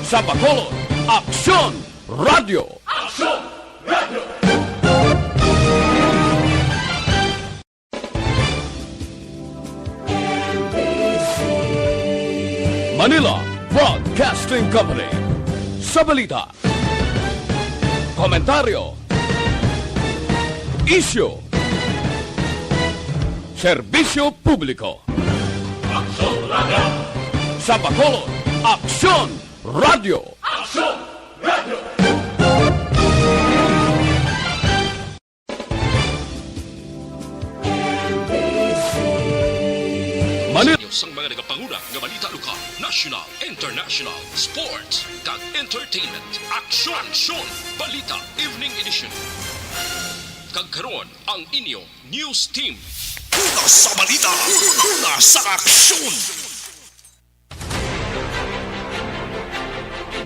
Sa Bacolod, Aksyon Radio! Aksyon Radio! Manila Broadcasting Company. Sa balita, komentaryo, isyu, serbisyo publiko. Aksyon Radio! Sa Bacolod, Aksyon Radio! Aksyon Radio! Manila sang mga nagapangulang nga balita lokal, national, international, sports, kag entertainment. Aksyon! Balita Evening Edition. Kag karon ang inyo news team. Una sa balita, una sa aksyon.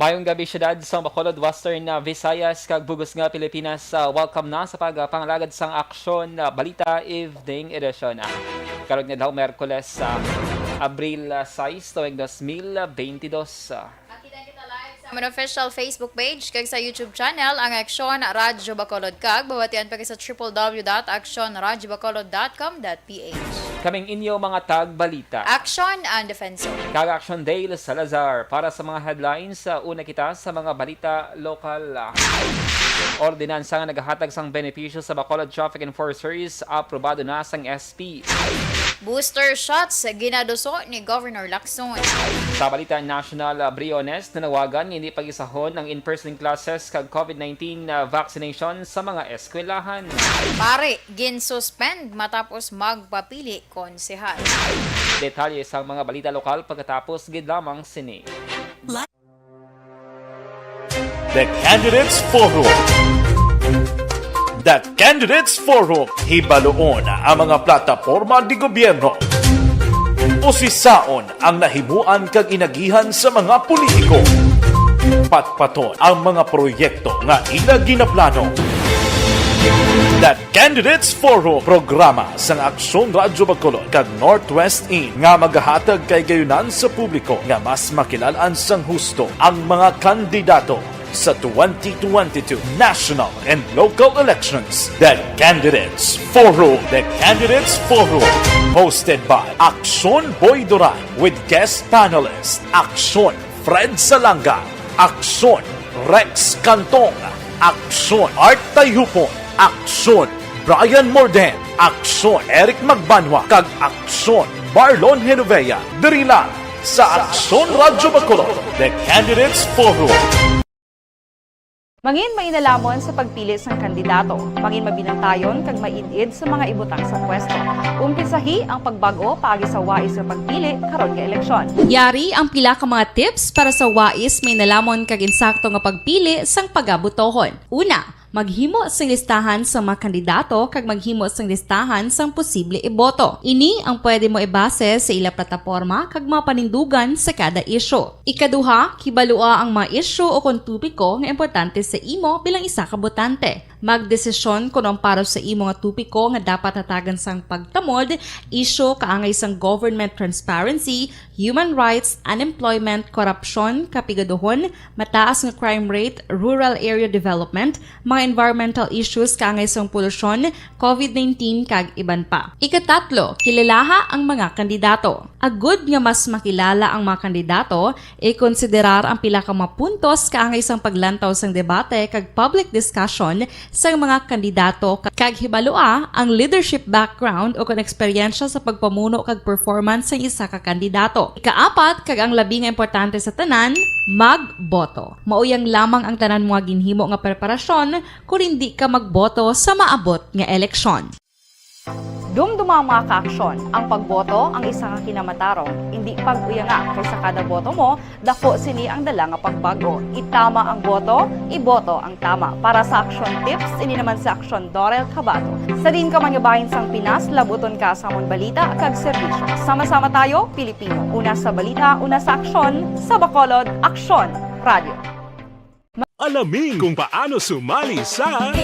Mayong gabi syudad sa Bacolod, Western Visayas, kag bugos nga Pilipinas. Welcome na sa pagpangalagad sang aksyon balita Evening Edition. Karon nga daw Merkules sa Abril 6, tuwing 2022. Kita live sa aming official Facebook page kag sa YouTube channel ang Aksyon Radyo Bacolod kag babatian pa sa www.aksyonradyobacolod.com.ph. Kaming inyo mga tag-balita. Aksyon and Defenso. Kag Action Dale Salazar para sa mga headlines. Una kita sa mga balita lokal. Ordinansa nga nagahatag sang benepisyo sa Bacolod Traffic Enforcers, aprobado na sang SP. Booster shots ginaduso ni Governor Lacson. Sa balita national, Briones nanawagan hindi pag-isahon ang in-person classes kag COVID-19 vaccination sa mga eskwelahan. Pare, gin-suspend matapos magpapili konsehal. Detalye sa mga balita lokal pagkatapos gid lamang sini. The Candidates Forum. The Candidates Forum, hibaloon ang mga plataporma di gobyerno. Usisaon ang nahimuan kag inagihan sa mga politiko. Patpaton ang mga proyekto nga ila ginaplano. The Candidates Forum, programa sang Aksyon Radyo Bacolod kag Northwest In nga magahatag kay gayunan sa publiko nga mas makilalaan sang husto ang mga kandidato sa 2022 national and local elections. The Candidates Forum. The Candidates Forum. Hosted by Aksyon Boy Duran with guest panelists Aksyon Fred Salanga, Aksyon Rex Cantong, Aksyon Art Tayupon, Aksyon Brian Morden, Aksyon Eric Magbanwa, kag Aksyon Marlon Genovea. Diri lang sa Aksyon Radyo Bacolod. The Candidates Forum. Mangin mainalamon sa pagpili sang kandidato, mangin mabinantayon kag mainid sa mga ibutang sa pwesto. Umpisahi ang pagbago paagi sa wais sa pagpili karon nga eleksyon. Yari ang pila ka mga tips para sa wais may nalamon kag insakto nga pagpili sang pagabutohon. Una, maghimo sang listahan sa mga kandidato kag maghimo sang listahan sang posible iboto. Ini ang pwede mo ibase sa ila plataporma kag mga panindugan sa kada isyu. Ikaduha, kibalua ang mga isyu o kontupiko nga importante sa imo bilang isa ka botante. Magdesisyon kung ang para sa imo nga tupiko nga dapat hatagan sang pagtamod, isyu kaangay sang government transparency, human rights, unemployment, korupsyon, kapigaduhon, mataas nga crime rate, rural area development, mga environmental issues kaangay sang polusyon, COVID-19 kag iban pa. Ikatatlo, kilalaha ang mga kandidato. Agud nga mas makilala ang mga kandidato, i-konsiderar ang pila ka mga puntos kaangay sang paglantaw sang debate kag public discussion sa mga kandidato kag hibalua ang leadership background o kon eksperyensya sa pagpamuno kag performance sa isa ka kandidato. Ikaapat kag ang labi nga importante sa tanan, magboto. Mauyang lamang ang tanan mga ginhimo nga preparasyon kung hindi ka magboto sa maabot nga eleksyon. Dumduma mga kaaksyon, ang pagboto ang isa ka kinamatarong, hindi pag-uyanga kaysa kada boto mo, dako sini ang dala nga pagbago. Itama ang boto, iboto ang tama. Para sa action tips, ini naman sa Aksyon Dorel Cabato. Sa din ka mangabahin sang Pinas, labuton ka sa among balita kag serbisyo. Sama-sama tayo, Pilipino. Una sa balita, una sa aksyon, sa Bacolod, Aksyon Radio. Alamin kung paano sumali sa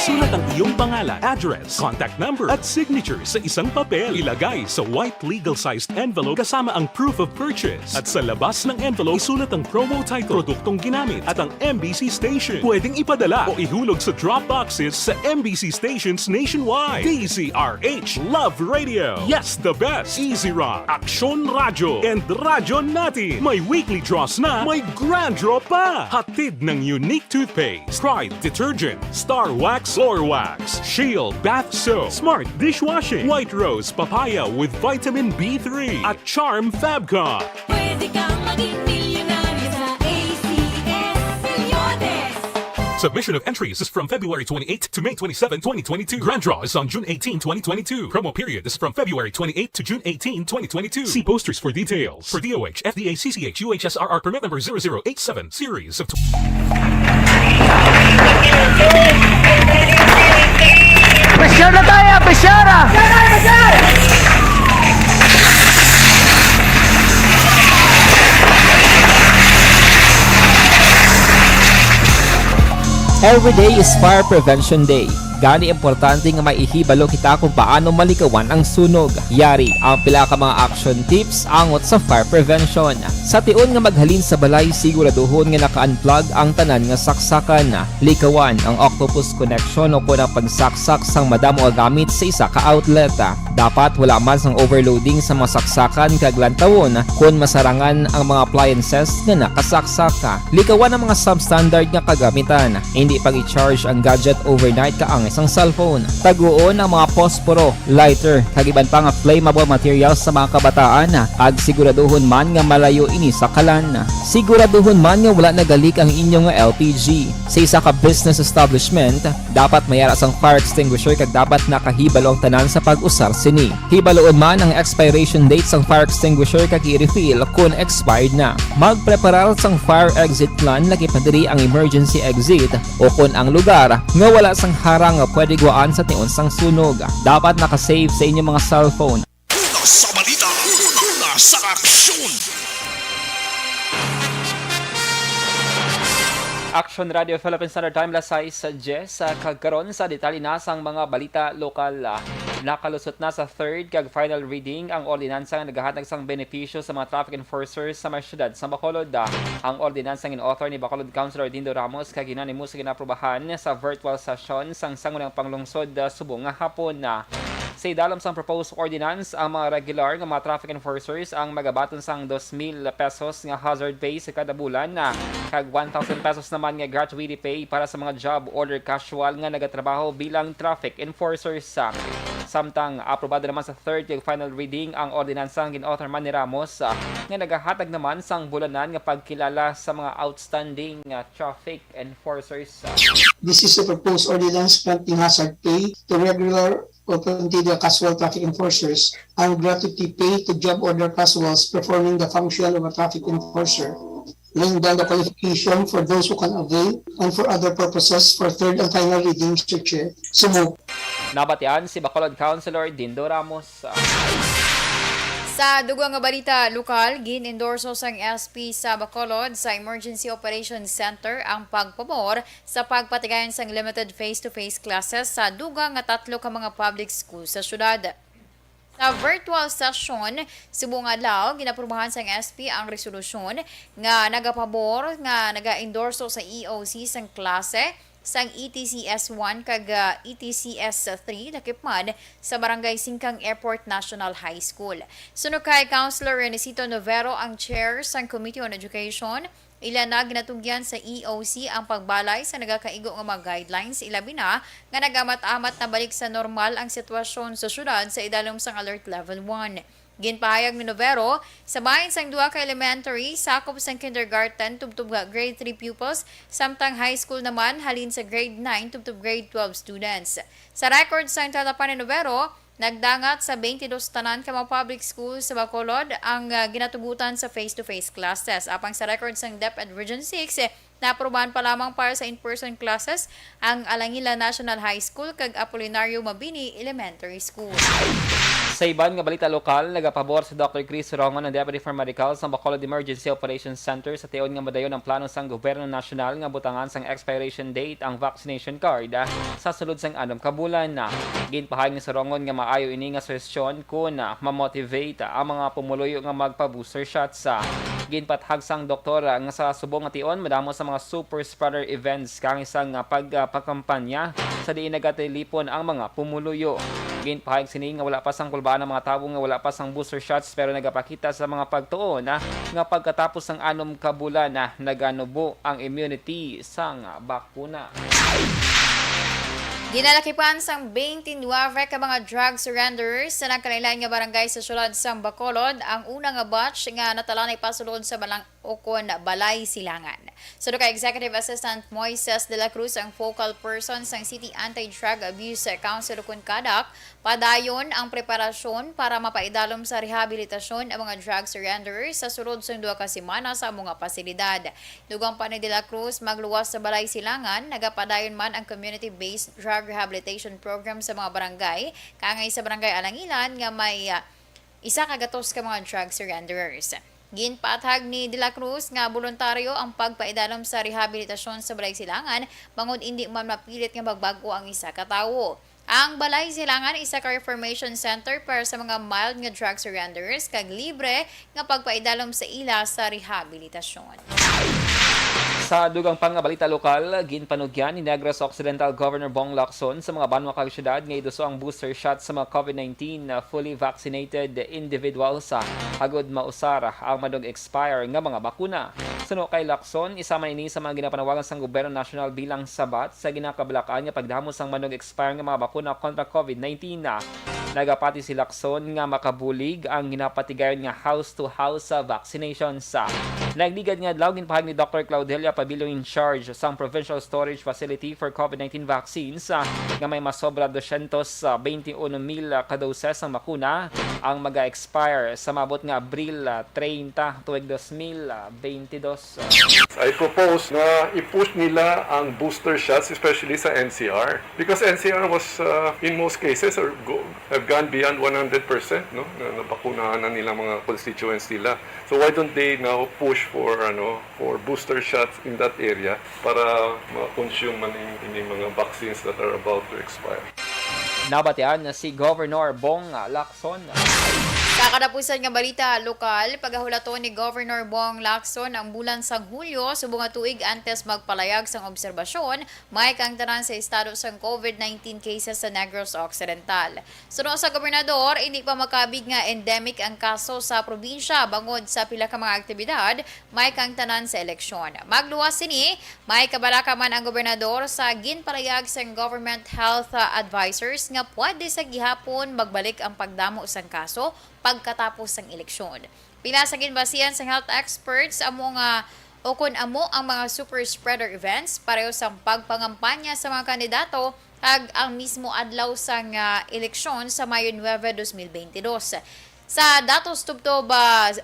Isulat ang iyong pangalan, address, contact number at signature sa isang papel. Ilagay sa white legal-sized envelope kasama ang proof of purchase. At sa labas ng envelope, isulat ang promo title, produktong ginamit at ang MBC station. Pwedeng ipadala o ihulog sa drop boxes sa MBC stations nationwide. DZRH Love Radio. Yes, the best. Easy Rock, Aksyon Radio, and Radyo Natin. May weekly draws na, may grand draw pa. Hatid ng unique toothpaste, Pride Detergent, Star Wax Floor Wax, Shield Bath Soap, Smart Dishwashing, White Rose Papaya with Vitamin B3, at Charm Fabcon. Pwede kang maging milyonaryo sa ACS Milyones. Submission of entries is from February 28 to May 27, 2022. Grand draw is on June 18, 2022. Promo period is from February 28 to June 18, 2022. See posters for details. For DOH, FDA, CCH, UHSRR permit number 0087, series of... Pressure na tayo! Pressure! Every day is Fire Prevention Day. Gani importante nga maihibalo kita kung paano malikawan ang sunog. Yari ang pila ka mga action tips angot sa fire prevention. Sa tion nga maghalin sa balay, siguraduhon nga naka-unplug ang tanan nga saksakan. Likawan ang octopus connection o kung ang pagsaksak sang madamo nga gamit sa isa ka outlet. Dapat wala man sang overloading sa mga saksakan kag lantawon kung masarangan ang mga appliances nga nakasaksaka. Likawan ang mga substandard nga kagamitan. Hindi pag i-charge ang gadget overnight kaang isang cellphone. Taguon ang mga posporo, lighter, kag iban pa nga flammable materials sa mga kabataan. Ag siguraduhon man nga malayo ini sa kalan. Siguraduhon man nga wala nagalik ang inyong LPG. Sa isa ka business establishment, dapat mayara sang fire extinguisher kag dapat nakahibalo ang tanan sa pag-usar sini. Hibaloon man ang expiration date sang fire extinguisher kag i-refill kung expired na. Magpreparar sang fire exit plan lagi padiri ang emergency exit o kung ang lugar nga wala sang harang nga pwede guwaan sa tion sang sunog. Dapat nakasave sa inyong mga cellphone. Una sa balita, una sa aksyon. Action Radio Philippine Standard Time lasay sa Jess kagkaron sa detalye na sang mga balita lokal. Nakalusot na sa third kag final reading ang ordinansa nga nagahatag sang benepisyo sa mga traffic enforcers sa mga syudad sa Bacolod. Ang ordinansa nga in-author ni Bacolod Councilor Dindo Ramos kag ginanimo sa ginaprobahan sa virtual session sang sangunang panglungsod subong nga hapon. Sa idalam sang proposed ordinance, ang mga regular nga mga traffic enforcers ang magabaton sang 2,000 pesos nga hazard pay sa kada bulan kag 1,000 pesos naman nga gratuity pay para sa mga job order casual nga nagatrabaho bilang traffic enforcers. Samtang aprobado naman sa third kag final reading ang ordinansa nga gin-author man ni Ramos nga nagahatag naman sang bulanan nga pagkilala sa mga outstanding traffic enforcers. This is a proposed ordinance granting hazard pay to regular or the casual traffic enforcers and gratuity pay to job order casuals performing the function of a traffic enforcer, laying down the qualification for those who can avail and for other purposes for third and final reading, Mr. Chair. Sumug. Nabatian si Bacolod Councilor Dindo Ramos. Sa dugang nga balita lokal, gin-endorso sang SP sa Bacolod sa Emergency Operations Center ang pagpabor sa pagpatigayon sang limited face-to-face classes sa dugang nga 3 ka mga public schools sa syudad. Sa virtual session, subong adlaw ginaprubahan sang SP ang resolusyon nga nagapabor nga naga-endorso sa EOC sang klase sang ETCS 1 kag ETCS 3 nakipman sa Barangay Singkang Airport National High School. Sunod kay Councilor Renesito Novero ang chair sang Committee on Education. Ilan na ginatugyan sa EOC ang pagbalay sa nagakaigo nga mga guidelines, ilabi na nga nagamat-amat na balik sa normal ang sitwasyon sa syudad sa idalom sang Alert Level 1. Ginpahayag ni Novero, sa bahin sang 2 ka elementary, sakop sang kindergarten tubtub grade 3 pupils, samtang high school naman halin sa grade 9 tubtub grade 12 students. Sa record sang tatapan ni Novero, nagdangat sa 22 tanan ka mga public schools sa Bacolod ang ginatugutan sa face-to-face classes. Apang sa record sang DepEd Region 6, naaprubahan pa lamang para sa in-person classes ang Alangila National High School kag Apolinario Mabini Elementary School. Sa iban nga balita lokal, nagapabor si Dr. Chris Rongon ng Deputy for Medical sa Bacolod Emergency Operations Center sa tiyon nga madayon ang plano sang gobyerno nasyonal nga butangan sang expiration date ang vaccination card sa sulod sang anom ka bulan. Ginpahayag ni si Rongon nga maayo ini nga suhestyon kung ma-motivate ang mga pumuluyo nga magpa-booster shots. Ginpathag sang doktor nga sa subong nga tion madamo sa mga super spreader events kang isang pagpakampanya sa diin nagatilipon ang mga pumuluyo. Ginpahayag sini nga wala pa sang kulbaan ng mga tawo nga wala pa sang booster shots pero nagapakita sa mga pagtuon nga pagkatapos ng anom ka bulan naganubo ang immunity sang bakuna. Ginalakipan sang 29 ka mga drug surrenderers sa nagkanilang nga barangay sa syudad sang Bacolod ang unang nga batch nga natalanay pasulod sa balang ukon Balay Silangan. Sa ka Executive Assistant Moises de la Cruz ang focal person sang City Anti-Drug Abuse Council ukon Kadak, padayon ang preparasyon para mapaidalom sa rehabilitasyon ang mga drug surrenderers sa sulod sang 2 ka semana sa mga pasilidad. Dugang pa ni de la Cruz magluwas sa Balay Silangan, nagapadayon man ang community-based drug rehabilitation program sa mga barangay, kangay sa barangay Alangilan nga may isa kagatos ka mga drug surrenderers. Ginpathag ni De La Cruz nga voluntaryo ang pagpaidalom sa rehabilitasyon sa Balay Silangan bangod hindi man mapilit nga magbago ang isa ka tawo. Ang Balay Silangan isa ka reformation center para sa mga mild nga drug surrenderers kag libre nga pagpaidalom sa ila sa rehabilitasyon. Sa dugang pang nga balita lokal, ginpanugyan ni Negros Occidental Governor Bong Lacson sa mga banwa kag syudad nga iduso ang booster shot sa mga COVID-19 na fully vaccinated individuals sa agod mausara ang madog expire nga mga bakuna. Suno kay Lacson, isa man ini sa mga ginapanawagan sang gobyerno nasyonal bilang sabat sa ginakabalakan nga pagdamos sang madog expire nga mga bakuna kontra COVID-19 Nagapati si Lacson nga makabulig ang ginapatigayon nga house-to-house vaccinations. Nagligad nga adlaw ginpahag ni Dr. Claudelia Pabilo in charge sa Provincial Storage Facility for COVID-19 vaccines nga may masobra 221,000 kadoses ang makuna ang maga-expire sa mabot nga Abril 30 tuig 2022. I propose na i-push nila ang booster shots, especially sa NCR. Because NCR was, in most cases, have gone beyond 100%, no? Nabakunahan na nila mga constituents nila. So why don't they now push for booster shots in that area para ma-consume man yung mga vaccines that are about to expire. Nabatian na si Governor Bong Lacson. Sa kadapusan nga balita lokal, pagahulaton ni Governor Bong Lacson ang bulan sang Hulyo subong nga tuig antes magpalayag sang obserbasyon, may kang tanan sa estado sang COVID-19 cases sa Negros Occidental. Suno sa gobernador, hindi pa makabig nga endemic ang kaso sa probinsya bangod sa pila ka mga aktibidad, may kang tanan sa eleksyon. Magluwas sini, may kabalaka man ang gobernador sa ginpalayag sang government health advisors nga pwede sa gihapon magbalik ang pagdamo sang kaso pagkatapos ng eleksyon. Pila sa ginbasihan sa health experts among ukon amo ang mga super spreader events pareho sa pagpangampanya sa mga kandidato kag ang mismo adlaw sang eleksyon sa Mayo 9, 2022. Sa datos tubtob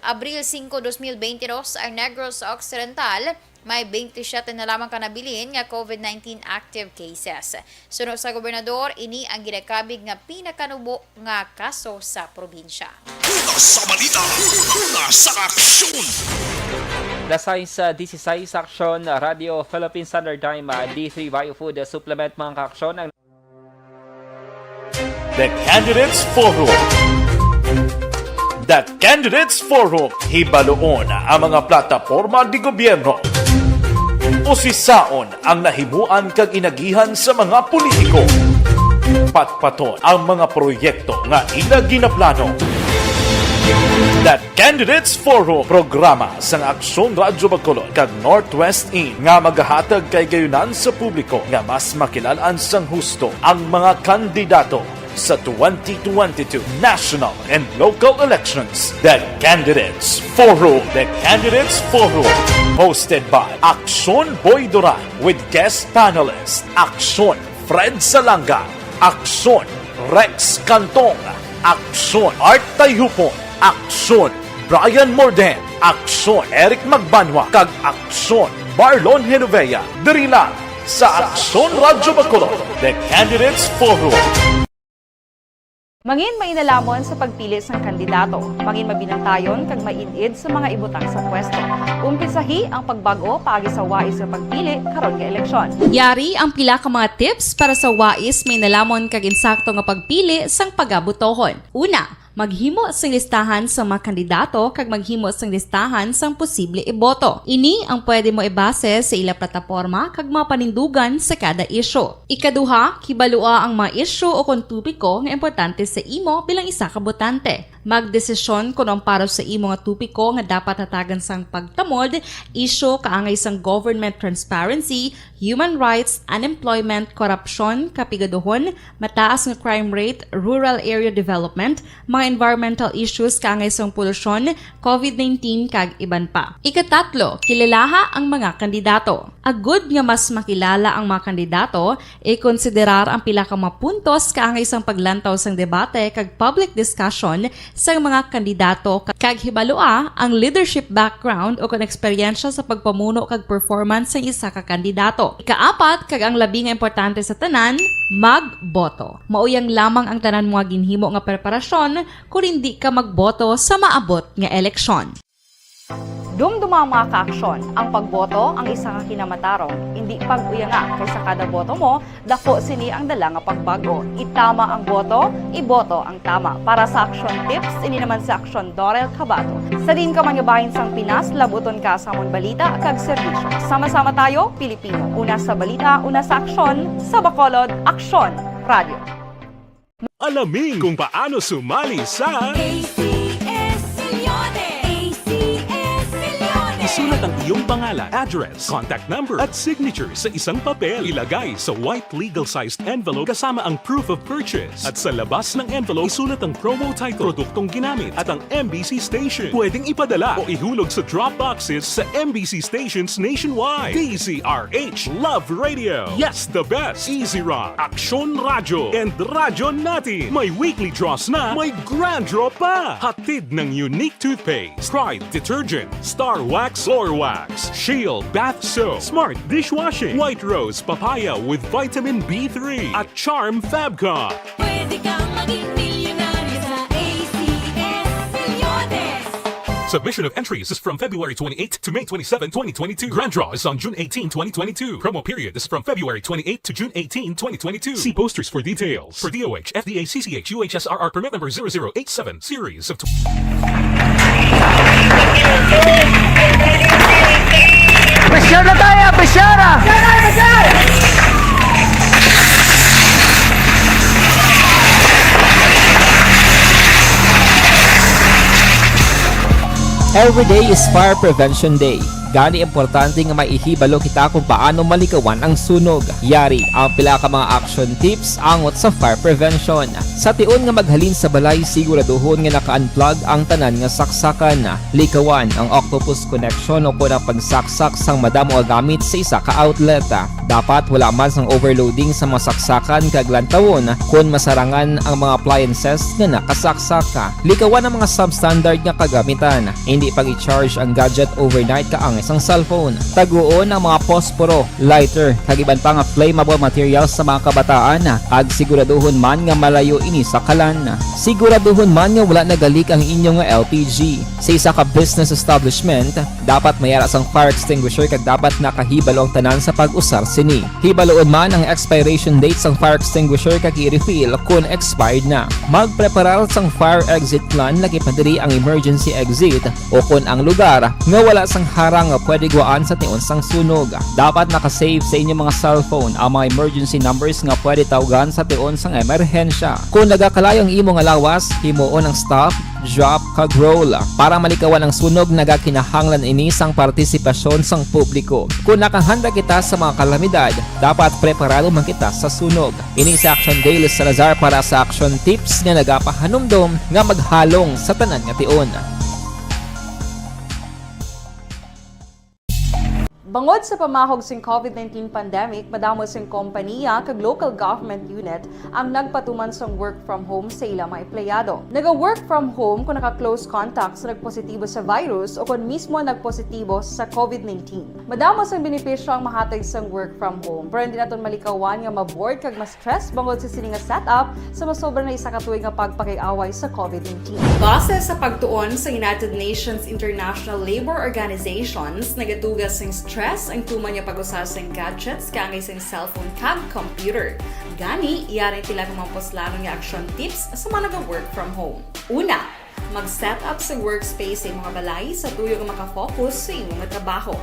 Abril 5, 2022 ang Negros Occidental may 27 na lamang kanabilin nga COVID-19 active cases. Sunod sa gobernador, ini ang ginakabig nga pinakanubo nga kaso sa probinsya. Una sa balita, una sa aksyon. Lasay sa 16 Aksyon Radio Philippine Standard Time D3 Biofood Supplement mga kaaksyon ang The Candidates Forum. The Candidates Forum, hibaloon ang mga plataporma di gobyerno. Usisaon ang nahimuan kag inagihan sa mga politiko. Patpaton ang mga proyekto nga ila ginaplano. The Candidates Forum, programa sang Aksyon Radyo Bacolod kag Northwest In nga magahatag kay gayunan sa publiko nga mas makilalaan sang husto ang mga kandidato sa 2022 national and local elections. The Candidates Forum. The Candidates Forum. Hosted by Aksyon Boy Duran with guest panelist Aksyon Fred Salanga, Aksyon Rex Cantong, Aksyon Art Tayhupon, Aksyon Brian Morden, Aksyon Eric Magbanwa, kag Aksyon Marlon Genovea. Diri lang sa Aksyon Radyo Bacolod. The Candidates Forum. Mangin mainalamon sa pagpili sang kandidato, mangin mabinantayon kag mainid sa mga ibutang sa pwesto. Umpisahi ang pagbago paagi sa wais sa pagpili karon nga eleksyon. Yari ang pila ka mga tips para sa wais may nalamon kag insakto nga pagpili sang pagabutohon. Una, maghimo sang listahan sa mga kandidato kag maghimo sang listahan sang posible iboto. Ini ang pwede mo ibase sa ila plataporma kag mga panindugan sa kada isyu. Ikaduha, kibalua ang mga isyu o kung tupiko nga importante sa imo bilang isa ka botante. Magdesisyon kung ang para sa imo nga tupiko nga dapat hatagan sang pagtamod, isyu kaangay sang government transparency, human rights, unemployment, korupsyon, kapigaduhon, mataas nga crime rate, rural area development, mga environmental issues kaangay sang polusyon, COVID-19 kag iban pa. Ikatatlo, kilalaha ang mga kandidato. Agud nga mas makilala ang mga kandidato, i-konsiderar ang pila ka mga puntos kaangay sang paglantaw sang debate kag public discussion sa mga kandidato kag hibalua ang leadership background o kung eksperyensya sa pagpamuno kag performance sa isa ka kandidato. Ikaapat kag ang labi nga importante sa tanan, magboto. Mauyang lamang ang tanan mga ginhimo nga preparasyon kung hindi ka magboto sa maabot nga eleksyon. Dumduma ang mga kaaksyon, ang pagboto ang isa ka kinamatarong, hindi pag-uyanga kaysa kada boto mo, dako sini ang dala nga pagbago. Itama ang boto, iboto ang tama. Para sa action tips, ini naman sa action Dorel Cabato. Sa din ka manyabahin sang Pinas, labuton ka sa amon balita kag serbisyo. Sama-sama tayo, Pilipino. Una sa balita, una sa aksyon, sa Bacolod, Aksyon Radio. Alamin kung paano sumali sa Isulat ang iyong pangalan, address, contact number at signature sa isang papel. Ilagay sa white legal-sized envelope kasama ang proof of purchase. At sa labas ng envelope, isulat ang promo title, produktong ginamit at ang MBC station. Pwedeng ipadala o ihulog sa drop boxes sa MBC stations nationwide. DZRH Love Radio. Yes, the best. Easy Rock, Aksyon Radio, and Radyo Natin. May weekly draws na, may grand draw pa. Hatid ng unique toothpaste, Pride Detergent, Star Wax Floor Wax, Shield Bath Soap, Smart Dishwashing, White Rose Papaya with Vitamin B3 at Charm Fabcon. Pwede kang maging milyonaryo sa ACS Milyones. Submission of entries is from February 28 to May 27, 2022. Grand draw is on June 18, 2022. Promo period is from February 28 to June 18, 2022. See posters for details. For DOH, FDA, CCH, UHSRR permit number 0087, series of... Pressure na tayo! Pressure na! Every day is Fire Prevention Day. Gani importante nga maihibalo kita kung paano malikawan ang sunog. Yari ang pila ka mga action tips angot sa fire prevention. Sa tion nga maghalin sa balay, siguraduhon nga naka-unplug ang tanan nga saksakan. Likawan ang octopus connection o kung ang pagsaksak sang madamo gamit sa isa ka outlet. Dapat wala man sang overloading sa mga saksakan kag lantawon kung masarangan ang mga appliances nga nakasaksaka. Likawan ang mga substandard nga kagamitan. Hindi pag i-charge ang gadget overnight kaang isang cellphone. Taguon ang mga posporo, lighter, kag iban pa nga flammable materials sa mga kabataan. Ag siguraduhon man nga malayo ini sa kalan. Siguraduhon man nga wala nagalik ang inyong LPG. Sa isa ka business establishment, dapat mayara sang fire extinguisher kag dapat nakahibalo ang tanan sa pag-usar sini. Hibaloon man ang expiration date sang fire extinguisher kag i-refill kung expired na. Magpreparar sang fire exit plan lagi pa diri ang emergency exit o kung ang lugar nga wala sang harang nga pwede guaan sa tion sang sunog. Dapat nakasave sa inyong mga cellphone ang mga emergency numbers nga pwede tawagan sa tion sang emerhensya. Kung nagakalayo ang imong alawas, himuon ang stop, drop, kag roll. Para malikawan ang sunog, nagakinahanglan ini sang partisipasyon sang publiko. Kung nakahanda kita sa mga kalamidad, dapat preparado man kita sa sunog. Ini sa Action Daily Salazar para sa action tips nga nagapahanumdom nga maghalong sa tanan nga tion. Bangod sa pamahog sing COVID-19 pandemic, madamo sing kompanya kag local government unit ang nagpatuman sang work from home sa ilang mga empleyado. Naga-work from home kung naka-close contact sa nagpositibo sa virus o kung mismo nagpositibo sa COVID-19. Madamo sang benepisyo ang mahatag sang work from home, pero hindi naton malikawan nga ma-bored kag ma-stress bangod sa sini nga setup sa masobra na isa ka tuig nga pagpakiaway sa COVID-19. Base sa pagtuon sa United Nations International Labour Organizations, nagatugas sing stress ang tuman niya pag-usas ng gadgets kangay sa cellphone kag computer. Gani, iyaray tila ng mga poslanong nga action tips sa mga nag-work from home. Una, mag-set up sa workspace sa mga balay sa tuyo nga makafocus sa imong trabaho.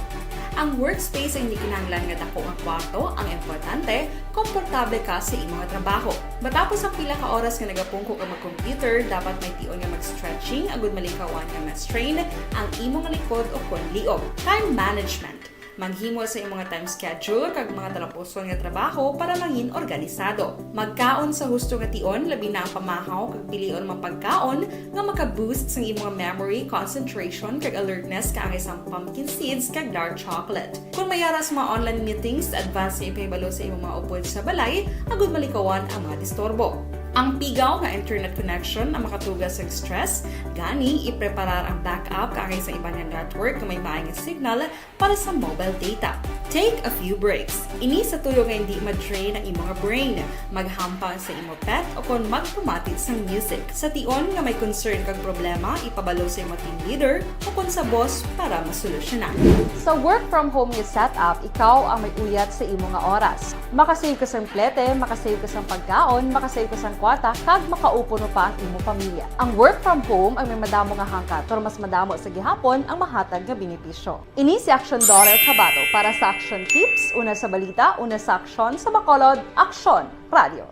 Ang workspace ay hindi kinahanglan nga dako nga kwarto, ang importante, komportable ka sa imong trabaho. Matapos ang pila ka oras nga nagapungko ka mag-computer, dapat may tion nga mag-stretching agud malikawan nga ma-strain ang imong likod o konliog. Time management. Manghimo sa imong time schedule kag mga talapuson nga trabaho para mangin organisado. Magkaon sa husto nga tion, labi na ang pamahaw kag pilion mapagkaon nga maka-boost sa imong memory, concentration kag alertness kaangay sa pumpkin seeds kag dark chocolate. Kung mayaras mga online meetings, advance sa ipahibalo sa imong mga upod sa balay, agud malikawan ang mga disturbo. Ang pigaw nga internet connection ang makatugas sa stress, gani ipreparar ang backup kaangay sa ibang network na may maayong signal para sa mobile data. Take a few breaks. Ini sa tuyo nga hindi ma-drain ang imong brain, maghampang sa imong pet o kung magpumatit sa music. Sa tion nga may concern kag problema, ipabalo sa imong team leader o kung sa boss para masolusyonan. Sa work from home nga setup, ikaw ang may uyat sa imong nga oras. Makasave ka sa plete, makasave ka sa pagkaon, makasave ka sa kwata, kag makaupo no pa ang imong pamilya. Ang work from home ay may madamo nga hangkat, pero mas madamo sa gihapon ang mahatag nga benepisyo. Ini si Action Daughter Cabato para sa Action Tips, una sa balita, una sa aksyon sa Bacolod, Action Radio.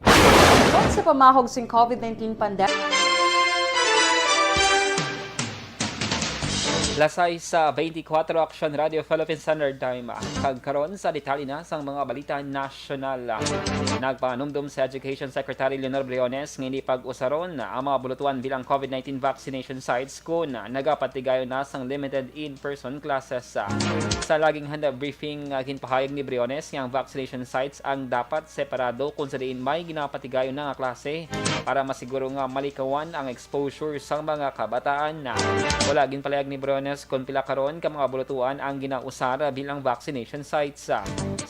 Bukod sa pamahog sing COVID-19 pandemic, Lasay sa 24 Action Radio Philippine Standard Time. Kagkaroon sa detalye na sang mga balita nasyonal. Nagpanumdum sa Education Secretary Leonor Briones ng hindi pag-usaron ang mga bulutuan bilang COVID-19 vaccination sites kung nagapatigayo na sang limited in-person classes. Sa laging handa briefing, ginpahayag ni Briones ng vaccination sites ang dapat separado kung sa diin may ginapatigayo na nga klase para masiguro nga malikawan ang exposure sang mga kabataan. Wala ginpalayag ni Briones kung pila karon ka mga bulutuan ang ginausar bilang vaccination sites.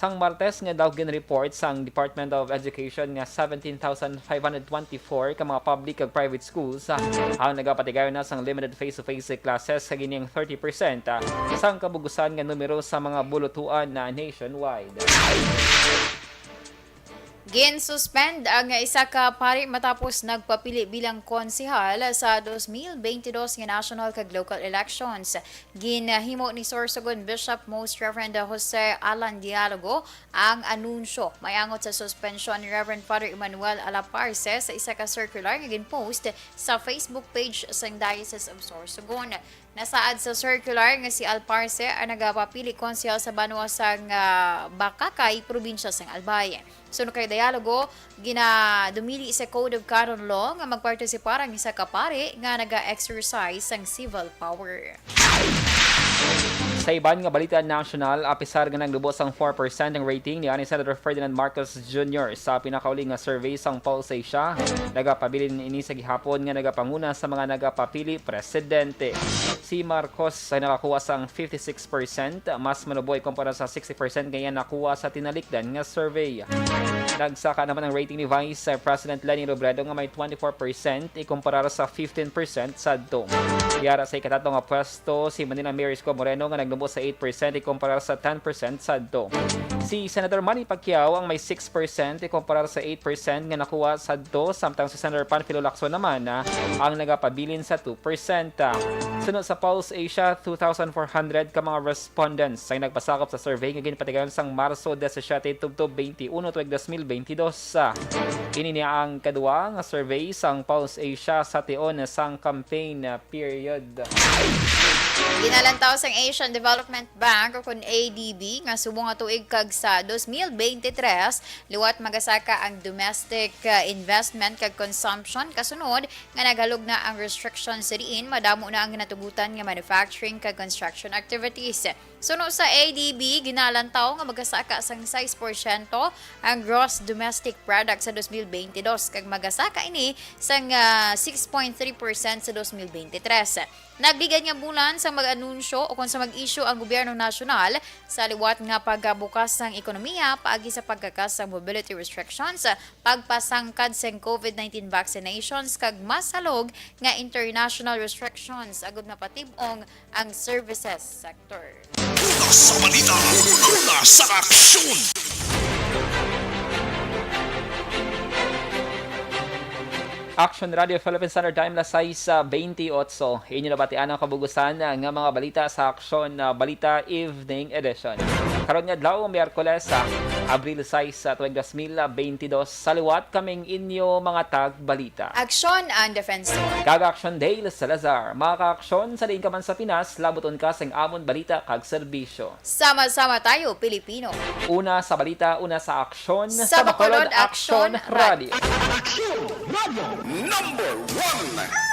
Sang Martes nga daw gin-report sang Department of Education nga 17,524 ka mga public ug private schools ang nagapatigayon na sang limited face-to-face classes sa gining 30% sang kabugusan nga numero sa mga bulutuan na nationwide. Gin-suspend ang isa ka pari matapos nagpapili bilang konsehal sa 2022 nga national kag local elections. Ginahimo ni Sorsogon Bishop Most Reverend Jose Alan Dialogo ang anunsyo. Mayangot sa suspension ni Reverend Father Emmanuel Alaparce sa isa ka circular nga ginpost sa Facebook page sa Diocese of Sorsogon. Nasaad sa circular nga si Alparce ang nagapapili konsehal sa Banwa sang Bakakay, probinsya sang Albay. Suno kay dialogo, ginadumili sa Code of Canon Law nga magpartisipar ang isa ka pari nga naga-exercise sang civil power. Sa iban nga balita national, apisar nga naglubos ang 4% ng rating ni Senator Ferdinand Marcos Jr. sa pinakauling nga survey sang Pulse Asia. Nagapabilin ini sa gihapon nga nagapanguna sa mga nagapapili presidente. Si Marcos ay nakakuha sang 56%, mas manuboy kumpara sa 60% kaya nakuha sa tinalikdan nga survey. Nagsaka naman ang rating ni Vice President Leni Robredo nga may 24% ikumpara sa 15% sadto. Yara sa ikatatlo nga pwesto si Manila Mayor Isko Moreno nga naglubos sa 8% ikumpara sa 10% sadto. Si Senator Manny Pacquiao ang may 6% ikumpara sa 8% nga nakuha sadto, samtang si Senator Panfilo Lacson naman ang nagapabilin sa 2%. Sunod sa Pulse Asia, 2,400 ka mga respondents ay nagpasakop sa survey nga ginpatigayon sang Marso 17 tubtob 21 tuig 2022. Ini niya ang kadua nga survey sang Pulse Asia sa tion sang campaign period. Ginalantaw sang Asian Development Bank o kun ADB nga subong nga tuig kag sa 2023 liwat magasaka ang domestic investment kag consumption kasunod nga naghalog na ang restrictions sa diin madamo na ang natugutan nga manufacturing kag construction activities. Suno sa ADB, ginalantaw nga magasaka sang 6% ang gross domestic product sa 2022 kag magasaka ini sang 6.3% sa 2023. Nagbigay nga bulan sa mag-anunsyo o kung sa mag-issue ang gobyerno nasyonal sa liwat nga pagbukas ng ekonomiya paagi sa pagkakas sa mobility restrictions, pagpasangkad sa COVID-19 vaccinations kag mas halog nga international restrictions agud mapatib-ong ang services sector. Una sa balita, una sa aksyon. Action Radio Philippine Standard Time las 6:28. Inyo nabatian ang kabugusan nga mga balita sa Action Balita Evening Edition. Karon nga adlaw Miyerkules Abril 6, 2022 sa liwat kaming inyo mga tag-balita. Aksyon ang Defense Zone. Kag-Action Dale Salazar, mga ka-aksyon sa diin ka man sa Pinas, labuton ka sang amon balita kag serbisyo. Sama-sama tayo, Pilipino. Una sa balita, una sa aksyon, Sa Bacolod, Action Action Radio. Number 1.